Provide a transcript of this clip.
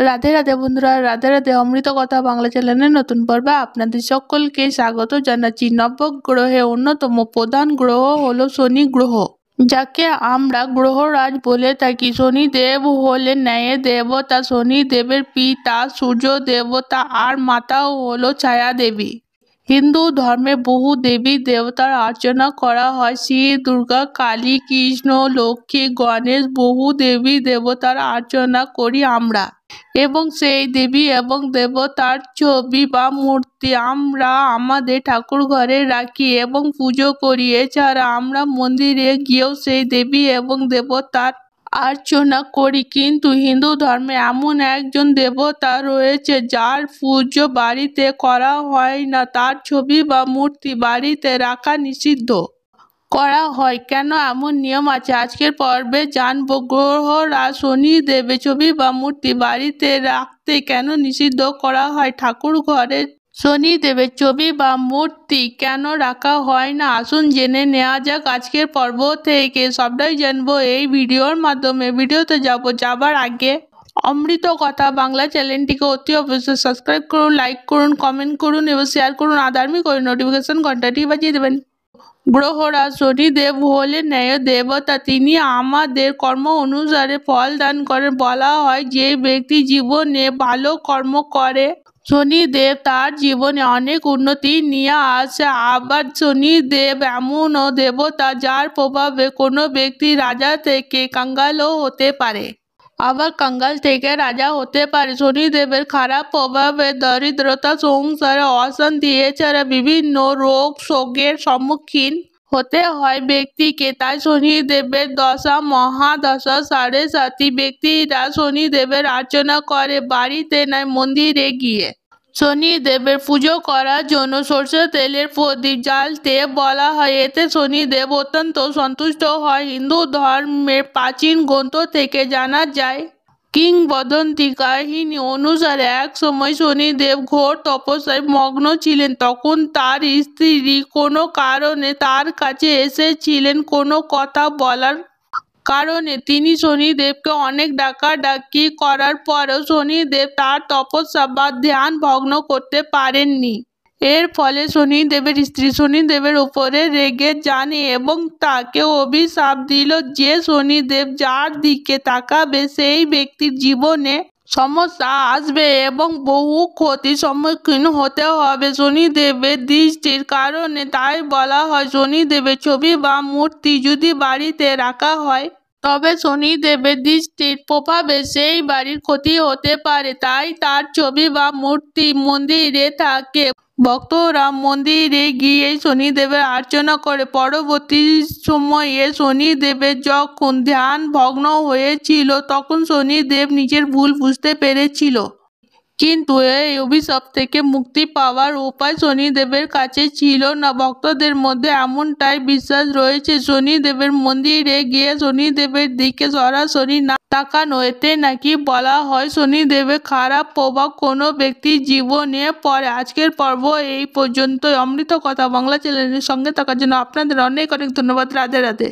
রাধে রাধে বন্ধুরা, রাধে রাধে। অমৃত কথা বাংলা চ্যানেলের নতুন পর্বে আপনাদের সকলকে স্বাগত জানাচ্ছি। নবগ্রহে অন্যতম প্রধান গ্রহ হলো শনি গ্রহ, যাকে আমরা গ্রহরাজ বলে থাকি। শনিদেব হলেন ন্যায়ের দেবতা। শনিদেবের পিতা সূর্য দেবতা আর মাতা হলো ছায়া দেবী। হিন্দু ধর্মে বহু দেবী দেবতার অর্চনা করা হয়। শ্রী দুর্গা, কালী, কৃষ্ণ, লক্ষ্মী, গণেশ, বহু দেবী দেবতার অর্চনা করি আমরা, এবং সেই দেবী এবং দেবতার ছবি বা মূর্তি আমরা আমাদের ঠাকুর ঘরে রাখি এবং পুজো করি। এছাড়া আমরা মন্দিরে গিয়েও সেই দেবী এবং দেবতার অর্চনা করি। কিন্তু হিন্দু ধর্মে এমন একজন দেবতা রয়েছে যার পুজো বাড়িতে করা হয় না। তার ছবি বা মূর্তি বাড়িতে রাখা নিষিদ্ধ করা হয়। কেন এমন নিয়ম আছে আজকের পর্বে জানবো। গ্রহরাজ শনিদেবের ছবি বা মূর্তি বাড়িতে রাখতে কেন নিষিদ্ধ করা হয়? ঠাকুর ঘরে শনিদেবের ছবি বা মূর্তি কেন রাখা হয় না? আসুন জেনে নেওয়া যাক আজকের পর্ব থেকে। সবটাই জানবো এই ভিডিওর মাধ্যমে। ভিডিওতে যাবার আগে অমৃত কথা বাংলা চ্যানেলটিকে অতি অবশ্যই সাবস্ক্রাইব করুন, লাইক করুন, কমেন্ট করুন এবং শেয়ার করুন। আদারমি করে নোটিফিকেশন ঘন্টাটি বাজিয়ে দেবেন। গ্রহরাজ শনিদেব হলেন ন্যায় দেবতা। তিনি আমাদের কর্ম অনুসারে ফল দান করেন। বলা হয় যে ব্যক্তি জীবনে ভালো কর্ম করে শনিদেব তার জীবনে অনেক উন্নতি নিয়ে আসে। আবার শনিদেব এমনও দেবতা যার প্রভাবে কোনো ব্যক্তি রাজা থেকে কাঙ্গালও হতে পারে, আবার কাঙ্গাল থেকে রাজা হতে পারে। শনিদেবের খারাপ প্রভাবে দরিদ্রতা, সংসারে অশান্তি, এছাড়া বিভিন্ন রোগ শোকের সম্মুখীন হতে হয় ব্যক্তিকে। তাই শনিদেবের দশা মহাদশা সাড়ে সাতি ব্যক্তিরা শনিদেবের অর্চনা করে বাড়িতে নয়, মন্দিরে গিয়ে। শনিদেবের পুজো করার জন্য সরষের তেলের প্রদীপ জ্বালতে বলা হয়। এতে শনিদেব অত্যন্ত সন্তুষ্ট হয়। হিন্দু ধর্মের প্রাচীন গ্রন্থ থেকে জানা যায়, কিংবদন্তি কাহিনী অনুসারে এক সময় শনিদেব ঘোর তপস্যায় মগ্ন ছিলেন। তখন তার স্ত্রী কোনো কারণে তার কাছে এসেছিলেন। কোনো কথা বলার কারণে তিনি শনিদেবকে অনেক ডাকাডাকি করার পরেও শনিদেব তার তপস্যা বা ধ্যান ভগ্ন করতে পারেননি। এর ফলে শনিদেবের স্ত্রী শনিদেবের উপরে রেগে যান এবং তাকে অভিশাপ দিল যে শনিদেব যার দিকে তাকাবে সেই ব্যক্তির জীবনে সমস্যা আসবে এবং বহু ক্ষতির সম্মুখীন হতে হবে শনিদেবের দৃষ্টির কারণে। তাই বলা হয় শনিদেবের ছবি বা মূর্তি যদি বাড়িতে রাখা হয় তবে শনিদেবের দৃষ্টির প্রভাবে সেই বাড়ির ক্ষতি হতে পারে। তাই তার ছবি বা মূর্তি মন্দিরে থাকে। ভক্তরা মন্দিরে গিয়ে শনিদেবের অর্চনা করে। পরবর্তী সময়ে শনিদেবের যখন ধ্যান ভগ্ন হয়েছিল তখন শনিদেব নিজের ভুল বুঝতে পেরেছিল, কিন্তু এই অভিশাপ থেকে মুক্তি পাওয়ার উপায় শনিদেবের কাছে ছিল না। ভক্তদের মধ্যে এমনটাই বিশ্বাস রয়েছে শনিদেবের মন্দিরে গিয়ে শনিদেবের দিকে সরাসরি না তাকানো, এতে নাকি বলা হয় শনিদেবের খারাপ প্রভাব কোনো ব্যক্তির জীবনে পড়ে। আজকের পর্ব এই পর্যন্তই। অমৃত কথা বাংলা চ্যানেলের সঙ্গে থাকার জন্য আপনাদের অনেক অনেক ধন্যবাদ। রাধে রাধে।